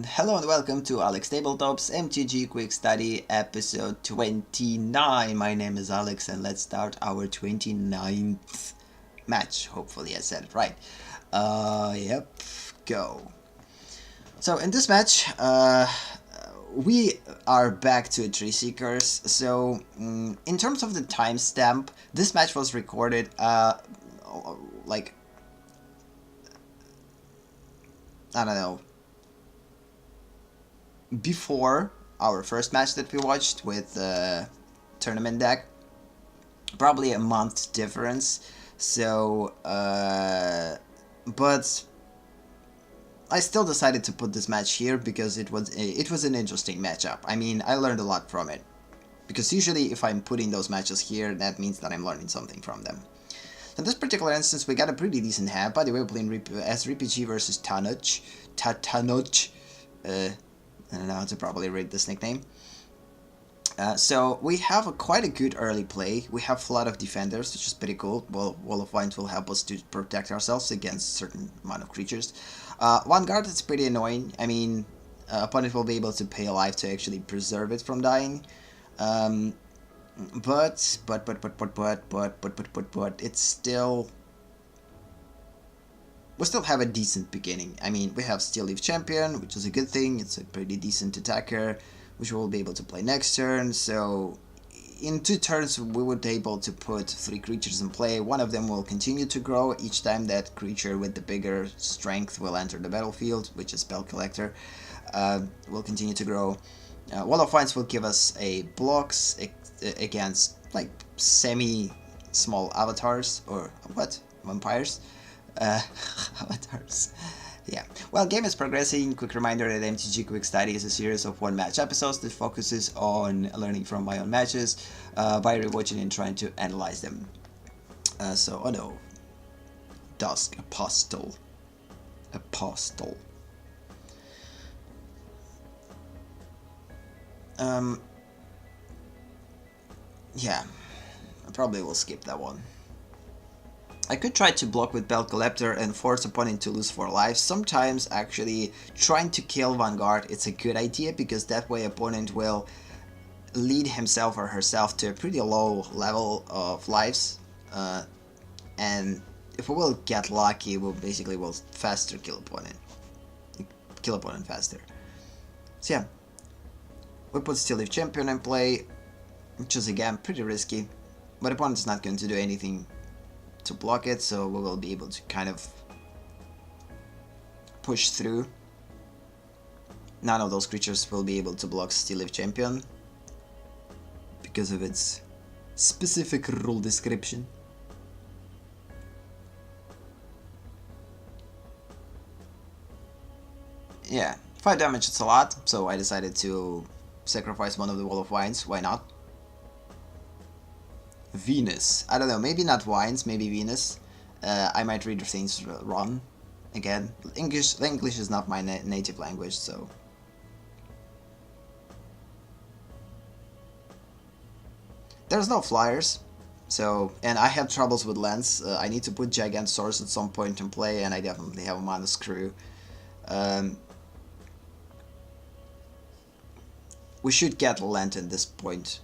Hello and welcome to AleksTabletops MTG Quick Study episode 29. My name is Alex and let's start our 29th match. Hopefully I said it right. Yep, go. So in this match, we are back to Tree Seekers. So in terms of the timestamp, this match was recorded like, I don't know, before our first match that we watched with tournament deck, probably a month difference. So but I still decided to put this match here because it was an interesting matchup. I mean, I learned a lot from it, because usually if I'm putting those matches here, that means that I'm learning something from them. In this particular instance, we got a pretty decent hand. By the way, we're playing as RPG versus Tanoch. I don't know how to properly read this nickname. So we have quite a good early play. We have a lot of defenders, which is pretty cool. Well, Wall of Vines will help us to protect ourselves against a certain amount of creatures. Vanguard is pretty annoying. I mean, opponent will be able to pay a life to actually preserve it from dying. But it's still... we still have a decent beginning. I mean, we have Steel Leaf Champion, which is a good thing. It's a pretty decent attacker, which we'll be able to play next turn. So in 2 turns, we would be able to put 3 creatures in play. One of them will continue to grow each time that creature with the bigger strength will enter the battlefield, which is Spell Collector, will continue to grow. Wall of Vines will give us a blocks against like semi-small avatars, or what? Vampires? Avatars. Yeah. Well, game is progressing. Quick reminder that MTG Quick Study is a series of one-match episodes that focuses on learning from my own matches by rewatching and trying to analyze them. Oh no. Dusk Apostle. Yeah. I probably will skip that one. I could try to block with Spell Collector and force opponent to lose 4 lives. Sometimes actually trying to kill Vanguard, it's a good idea, because that way opponent will lead himself or herself to a pretty low level of lives. And if we will get lucky, we'll basically faster kill opponent. Kill opponent faster. So yeah. We put Steel Leaf Champion in play, which is again pretty risky. But opponent's not going to do anything to block it, so we will be able to kind of push through. None of those creatures will be able to block Steel Leaf Champion because of its specific rule description. Yeah, 5 damage is a lot, so I decided to sacrifice one of the Wall of Vines. Why not? Venus. I don't know, maybe not Wines, maybe Venus. I might read things wrong. Again, English is not my native language, so... There's no flyers, so... And I have troubles with lands. I need to put Gigantosaurus at some point in play, and I definitely have a Mana Screw. We should get land at this point.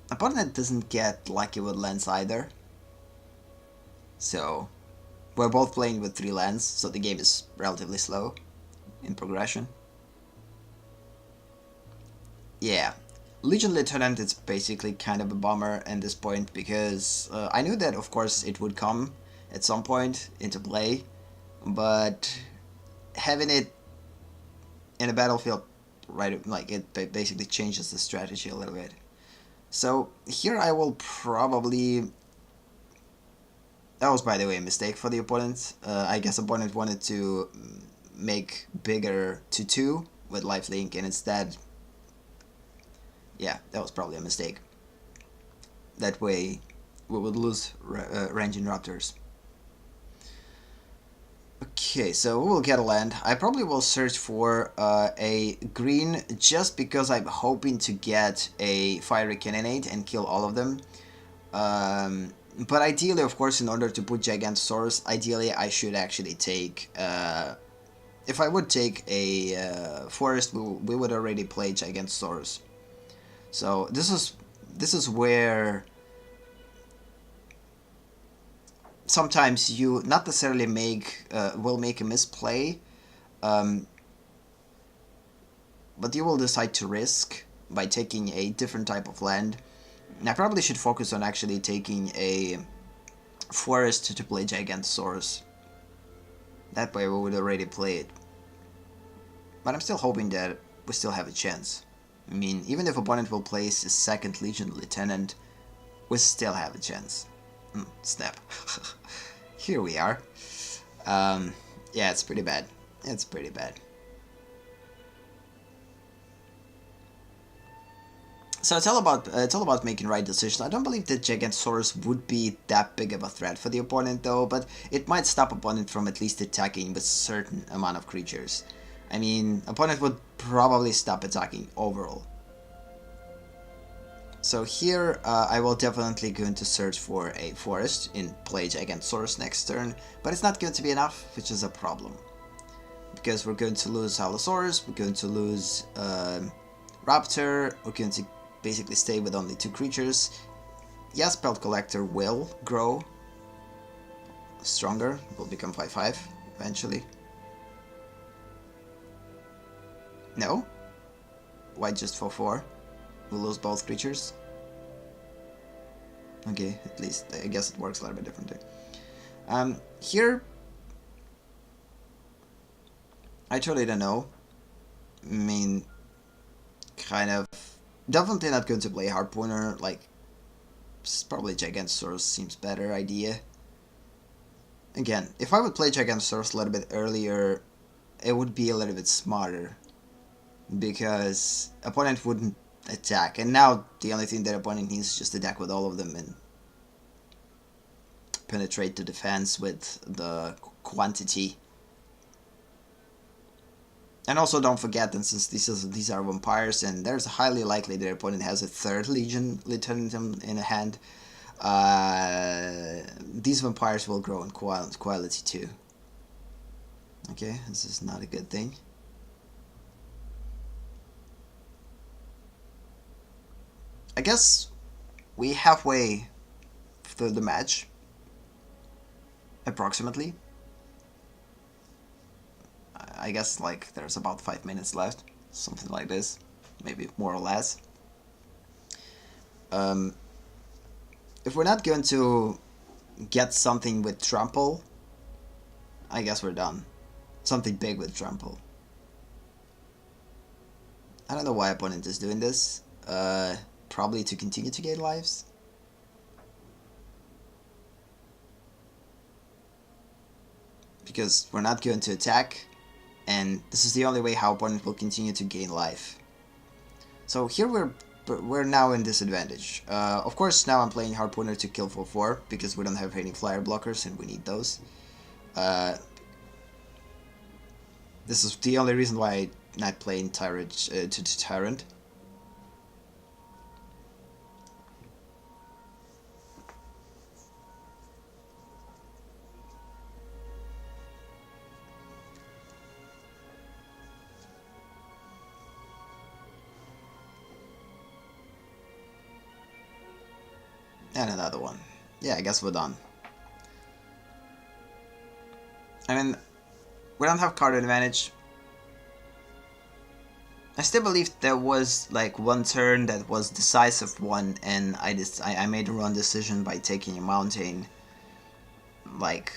Opponent doesn't get lucky with lands either. So we're both playing with 3 lands, so the game is relatively slow in progression. Yeah. Legion Lieutenant is basically kind of a bummer at this point, because I knew that of course it would come at some point into play, but having it in a battlefield, right, like it basically changes the strategy a little bit. So here I will probably... That was, by the way, a mistake for the opponent. I guess opponent wanted to make bigger 2/2 with lifelink, and instead... Yeah, that was probably a mistake. That way we would lose range interrupters. Okay, so we will get a land. I probably will search for a green, just because I'm hoping to get a Fiery Cannonade and kill all of them. But ideally, of course, in order to put Gigantosaurus, ideally I should actually take if I would take a forest, we would already play Gigantosaurus. So this is where sometimes you not necessarily will make a misplay, but you will decide to risk by taking a different type of land. And I probably should focus on actually taking a forest to play Gigantosaurus. That way we would already play it. But I'm still hoping that we still have a chance. I mean, even if opponent will place his second Legion Lieutenant, we still have a chance. Snap. Here we are. Yeah, it's pretty bad. It's pretty bad. So it's all about making right decisions. I don't believe that Gigantosaurus would be that big of a threat for the opponent though, but it might stop opponent from at least attacking with certain amount of creatures. I mean, opponent would probably stop attacking overall. So here I will definitely going to search for a forest in play Gigantosaurus next turn, but it's not going to be enough, which is a problem. Because we're going to lose Allosaurus, we're going to lose Raptor, we're going to basically stay with only 2 creatures. Yes, Pelt Collector will grow stronger, will become 5/5 eventually. No? Why just 4/4? We'll lose both creatures? Okay, at least I guess it works a little bit differently. Here I totally don't know. I mean, kind of definitely not going to play Harpooner, like probably Gigantosaurus seems better idea. Again, if I would play Gigantosaurus a little bit earlier, it would be a little bit smarter. Because opponent wouldn't attack, and now the only thing that opponent needs is just attack with all of them and penetrate the defense with the quantity. And also don't forget that since these are vampires, and there's highly likely their opponent has a 3rd Legion Lieutenant in hand, these vampires will grow in quality too. Okay, this is not a good thing. I guess we halfway through the match, approximately. I guess like there's about 5 minutes left, something like this, maybe more or less. If we're not going to get something with trample, I guess we're done. Something big with trample. I don't know why opponent is doing this. Probably to continue to gain lives. Because we're not going to attack, and this is the only way how opponent will continue to gain life. So here we're now in disadvantage. Of course, now I'm playing Harpooner to kill 4/4 because we don't have any flyer blockers and we need those. This is the only reason why I'm not playing Tyrant to Tyrant. And another one. Yeah, I guess we're done. I mean, we don't have card advantage. I still believe there was like one turn that was decisive one, and I made a wrong decision by taking a mountain. Like,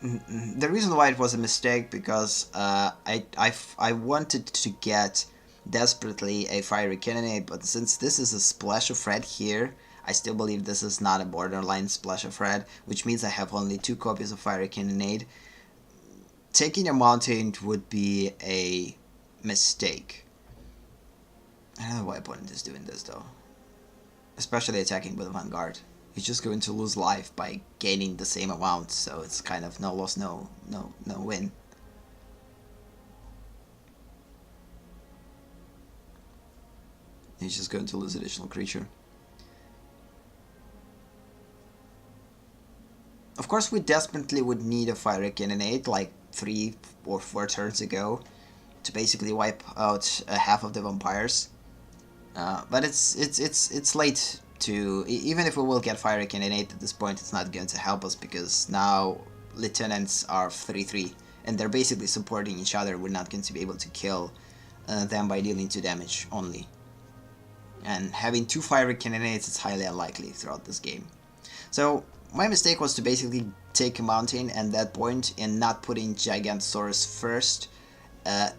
the reason why it was a mistake because I wanted to get desperately a fiery cannonade, but since this is a splash of red here, I still believe this is not a borderline splash of red, which means I have only 2 copies of fiery cannonade. Taking a mountain would be a mistake. I don't know why opponent is doing this though. Especially attacking with Vanguard. He's just going to lose life by gaining the same amount, so it's kind of no loss, no win. He's just going to lose additional creature. Of course, we desperately would need a fiery cannonade, like 3 or 4 turns ago to basically wipe out half of the vampires. But it's late to, even if we will get Fire Cannonade at this point, it's not going to help us because now lieutenants are 3/3 and they're basically supporting each other. We're not going to be able to kill them by dealing 2 damage only. And having 2 Fire Cannonades is highly unlikely throughout this game. So my mistake was to basically take a mountain at that point and not putting Gigantosaurus first,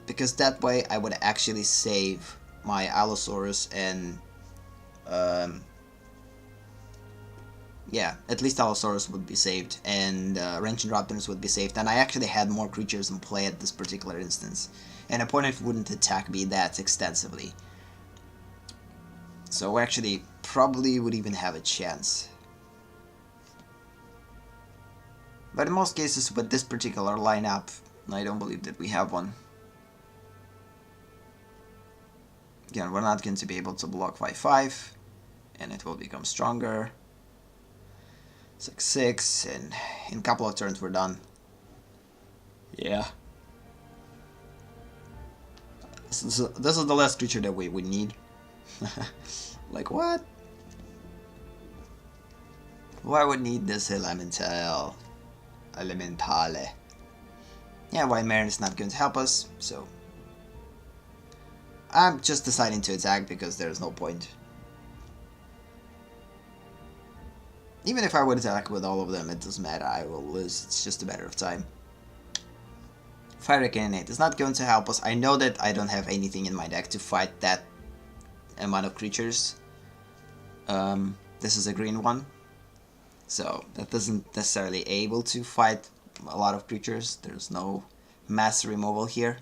because that way I would actually save my Allosaurus and yeah, at least Allosaurus would be saved and Wrenching Raptors would be saved, and I actually had more creatures in play at this particular instance, and opponent wouldn't attack me that extensively. So we actually probably would even have a chance. But in most cases with this particular lineup, I don't believe that we have one. Again, we're not going to be able to block 5/5, and it will become stronger. 6/6, and in a couple of turns we're done. Yeah. This is the last creature that we would need. Like, what? Why would need this Elementale? Yeah, White Mare is not going to help us, so I'm just deciding to attack because there's no point. Even if I would attack with all of them, it doesn't matter, I will lose, it's just a matter of time. Fire Cannonade is not going to help us. I know that I don't have anything in my deck to fight that amount of creatures. This is a green one, so that doesn't necessarily able to fight a lot of creatures. There's no mass removal here.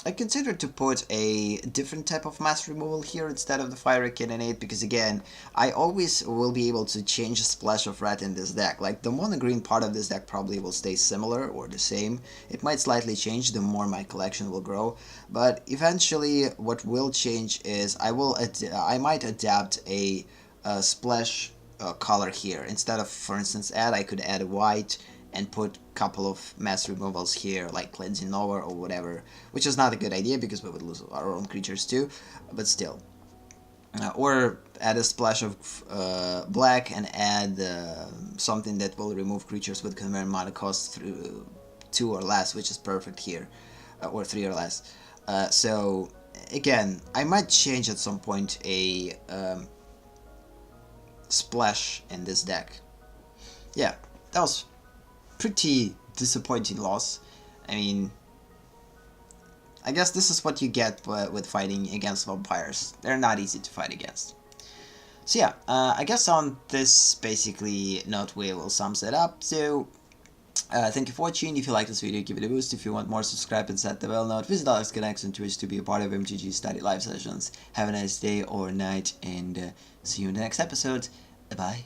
I considered to put a different type of mass removal here instead of the Fire Cannonade, because again, I always will be able to change a splash of red in this deck. Like, the mono green part of this deck probably will stay similar or the same. It might slightly change the more my collection will grow, but eventually what will change is I might adapt a splash color here. Instead of, for instance, I could add a white and put a couple of mass removals here, like Cleansing Nova or whatever, which is not a good idea because we would lose our own creatures too, but still. Or add a splash of black and add something that will remove creatures with convert mana cost through 2 or less, which is perfect here, or 3 or less. So again, I might change at some point a splash in this deck. Yeah, that was pretty disappointing loss. I mean, I guess this is what you get with fighting against vampires. They're not easy to fight against. So yeah, I guess on this basically note we will sum it up. So thank you for watching. If you like this video, give it a boost. If you want more, subscribe and set the bell note. Visit AleksTabletops on Twitch to be a part of MTG Study live sessions. Have a nice day or night, and see you in the next episode. Bye.